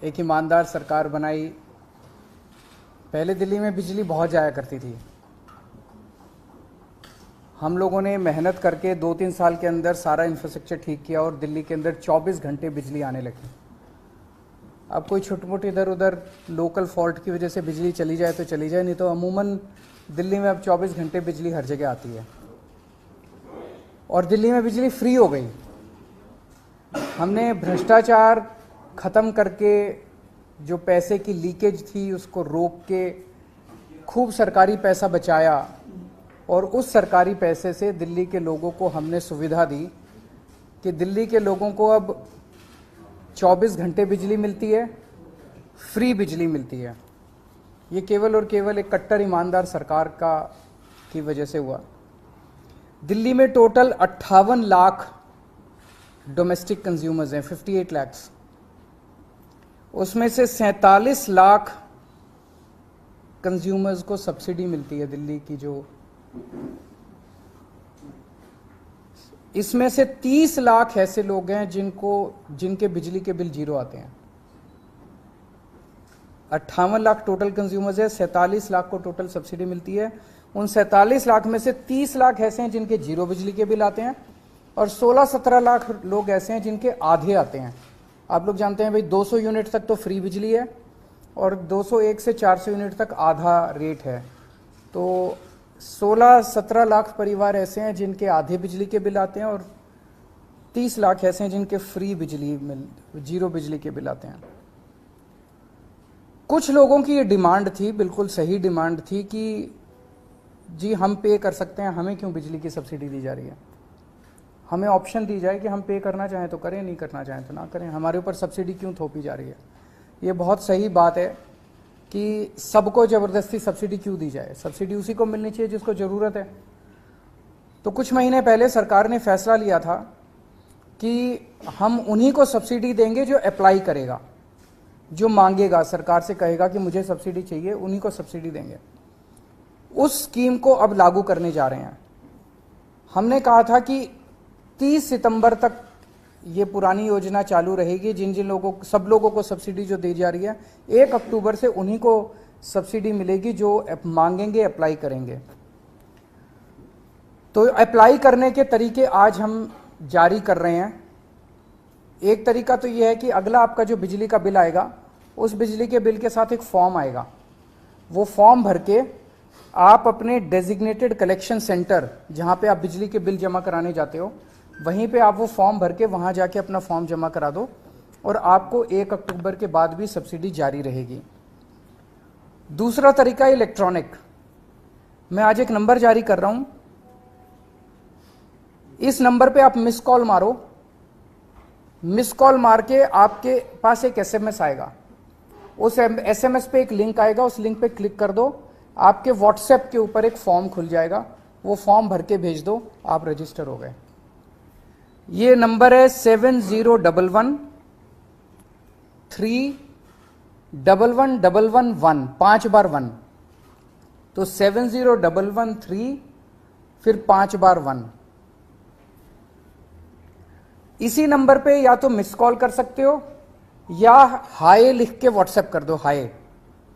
एक ईमानदार सरकार बनाई। पहले दिल्ली में बिजली बहुत जाया करती थी। हम लोगों ने मेहनत करके 2-3 साल के अंदर सारा इंफ्रास्ट्रक्चर ठीक किया और दिल्ली के अंदर 24 घंटे बिजली आने लगी। अब कोई छोटी मोटी इधर उधर लोकल फॉल्ट की वजह से बिजली चली जाए तो चली जाए, नहीं तो अमूमन दिल्ली में अब 24 घंटे बिजली हर जगह आती है। और दिल्ली में बिजली फ्री हो गई। हमने भ्रष्टाचार ख़त्म करके जो पैसे की लीकेज थी उसको रोक के खूब सरकारी पैसा बचाया और उस सरकारी पैसे से दिल्ली के लोगों को हमने सुविधा दी कि दिल्ली के लोगों को अब 24 घंटे बिजली मिलती है, फ्री बिजली मिलती है। ये केवल और केवल एक कट्टर ईमानदार सरकार की वजह से हुआ। दिल्ली में टोटल 58 लाख डोमेस्टिक कंज्यूमर्स हैं, 58 लाख्स। उसमें से 47 लाख कंज्यूमर्स को सब्सिडी मिलती है दिल्ली की। जो इसमें से 30 लाख ऐसे लोग हैं जिनके बिजली के बिल जीरो आते हैं। 58 लाख टोटल कंज्यूमर्स है, 47 लाख को टोटल सब्सिडी मिलती है। उन 47 लाख में से 30 लाख ऐसे हैं जिनके जीरो बिजली के बिल आते हैं और 16-17 लाख लोग ऐसे हैं जिनके आधे आते हैं। आप लोग जानते हैं भाई 200 यूनिट तक तो फ्री बिजली है और 201 से 400 यूनिट तक आधा रेट है। तो 16-17 लाख परिवार ऐसे हैं जिनके आधे बिजली के बिल आते हैं और 30 लाख ऐसे हैं जिनके फ्री जीरो बिजली के बिल आते हैं। कुछ लोगों की ये डिमांड थी, बिल्कुल सही डिमांड थी कि जी हम पे कर सकते हैं, हमें क्यों बिजली की सब्सिडी दी जा रही है। हमें ऑप्शन दी जाए कि हम पे करना चाहें तो करें, नहीं करना चाहें तो ना करें, हमारे ऊपर सब्सिडी क्यों थोपी जा रही है। ये बहुत सही बात है कि सबको ज़बरदस्ती सब्सिडी क्यों दी जाए। सब्सिडी उसी को मिलनी चाहिए जिसको ज़रूरत है। तो कुछ महीने पहले सरकार ने फैसला लिया था कि हम उन्हीं को सब्सिडी देंगे जो अप्लाई करेगा, जो मांगेगा, सरकार से कहेगा कि मुझे सब्सिडी चाहिए, उन्हीं को सब्सिडी देंगे। उस स्कीम को अब लागू करने जा रहे हैं। हमने कहा था कि 30 सितंबर तक ये पुरानी योजना चालू रहेगी। जिन जिन लोगों को, सब लोगों को सब्सिडी जो दी जा रही है, 1 अक्टूबर से उन्हीं को सब्सिडी मिलेगी जो मांगेंगे, अप्लाई करेंगे। तो अप्लाई करने के तरीके आज हम जारी कर रहे हैं। एक तरीका तो ये है कि अगला आपका जो बिजली का बिल आएगा, उस बिजली के बिल के साथ एक फॉर्म आएगा। वो फॉर्म भर के आप अपने डेजिग्नेटेड कलेक्शन सेंटर, जहाँ पे आप बिजली के बिल जमा कराने जाते हो, वहीं पे आप वो फॉर्म भर के वहाँ जाके अपना फॉर्म जमा करा दो और आपको 1 अक्टूबर के बाद भी सब्सिडी जारी रहेगी। दूसरा तरीका इलेक्ट्रॉनिक। मैं आज एक नंबर जारी कर रहा हूँ, इस नंबर पे आप मिस कॉल मारो। मिस कॉल मार के आपके पास एक SMS आएगा। उस SMS पे एक लिंक आएगा, उस लिंक पे क्लिक कर दो। आपके व्हाट्सएप के ऊपर एक फॉर्म खुल जाएगा, वो फॉर्म भर के भेज दो, आप रजिस्टर हो गए। ये नंबर है 7011311111, 5 बार 1, तो 701113 फिर 5 बार 1। इसी नंबर पे या तो मिस कॉल कर सकते हो या हाय लिख के व्हाट्सएप कर दो। हाय,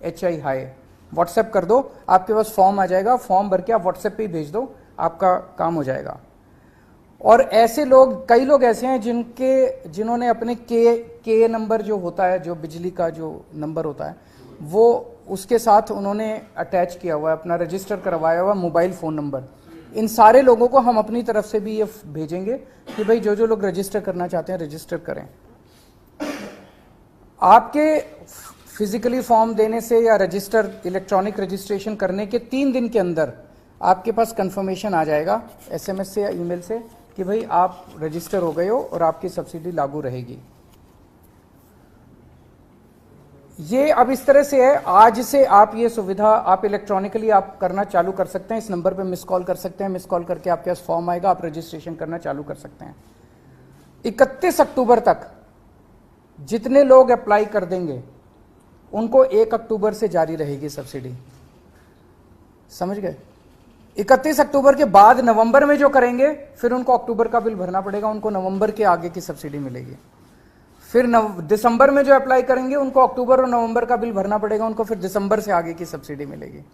HI हाय व्हाट्सएप कर दो, आपके पास फॉर्म आ जाएगा। फॉर्म भर के आप व्हाट्सएप पे ही भेज दो, आपका काम हो जाएगा। और ऐसे लोग, कई लोग ऐसे हैं जिन्होंने अपने के नंबर जो होता है, जो बिजली का जो नंबर होता है, वो उसके साथ उन्होंने अटैच किया हुआ है, अपना रजिस्टर करवाया हुआ मोबाइल फ़ोन नंबर। इन सारे लोगों को हम अपनी तरफ से भी ये भेजेंगे कि भाई जो लोग रजिस्टर करना चाहते हैं रजिस्टर करें। आपके फिजिकली फॉर्म देने से या रजिस्टर, इलेक्ट्रॉनिक रजिस्ट्रेशन करने के 3 दिन के अंदर आपके पास कंफर्मेशन आ जाएगा SMS से या ईमेल से कि भाई आप रजिस्टर हो गए हो और आपकी सब्सिडी लागू रहेगी। ये अब इस तरह से है, आज से आप ये सुविधा आप इलेक्ट्रॉनिकली आप करना चालू कर सकते हैं। इस नंबर पे मिस कॉल कर सकते हैं, मिस कॉल करके आपके पास फॉर्म आएगा, आप रजिस्ट्रेशन करना चालू कर सकते हैं। 31 अक्टूबर तक जितने लोग अप्लाई कर देंगे उनको 1 अक्टूबर से जारी रहेगी सब्सिडी। समझ गए? 31 अक्टूबर के बाद नवंबर में जो करेंगे फिर उनको अक्टूबर का बिल भरना पड़ेगा, उनको नवंबर के आगे की सब्सिडी मिलेगी। फिर दिसंबर में जो अप्लाई करेंगे उनको अक्टूबर और नवंबर का बिल भरना पड़ेगा, उनको फिर दिसंबर से आगे की सब्सिडी मिलेगी।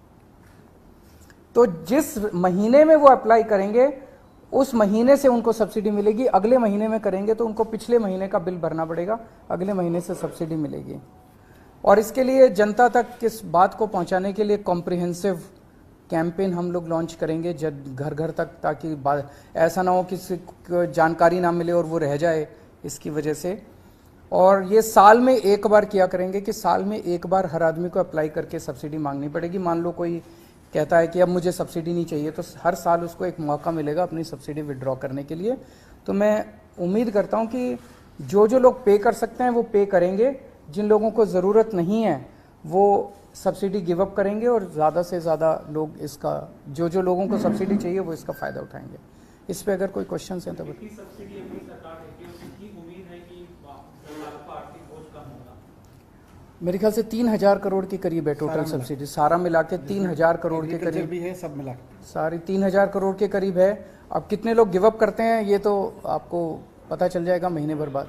तो जिस महीने में वो अप्लाई करेंगे उस महीने से उनको सब्सिडी मिलेगी। अगले महीने में करेंगे तो उनको पिछले महीने का बिल भरना पड़ेगा, अगले महीने से सब्सिडी मिलेगी। और इसके लिए जनता तक इस बात को पहुंचाने के लिए कॉम्प्रिहेंसिव कैंपेन हम लोग लॉन्च करेंगे घर घर तक, ताकि ऐसा ना हो किसी को जानकारी ना मिले और वो रह जाए इसकी वजह से। और ये साल में एक बार किया करेंगे कि साल में एक बार हर आदमी को अप्लाई करके सब्सिडी मांगनी पड़ेगी। मान लो कोई कहता है कि अब मुझे सब्सिडी नहीं चाहिए, तो हर साल उसको एक मौका मिलेगा अपनी सब्सिडी विड्रॉ करने के लिए। तो मैं उम्मीद करता हूं कि जो जो लोग पे कर सकते हैं वो पे करेंगे, जिन लोगों को ज़रूरत नहीं है वो सब्सिडी गिव अप करेंगे, और ज़्यादा से ज़्यादा लोग इसका, जो जो लोगों को सब्सिडी चाहिए वो इसका फ़ायदा उठाएंगे। इस पर अगर कोई क्वेश्चन हैं तो मेरे ख्याल से 3,000 करोड़ के करीब है टोटल सब्सिडी, सारा मिला के 3,000 करोड़ के करीब भी है, सब मिला सारी 3,000 करोड़ के करीब है। अब कितने लोग गिव अप करते हैं ये तो आपको पता चल जाएगा महीने भर बाद।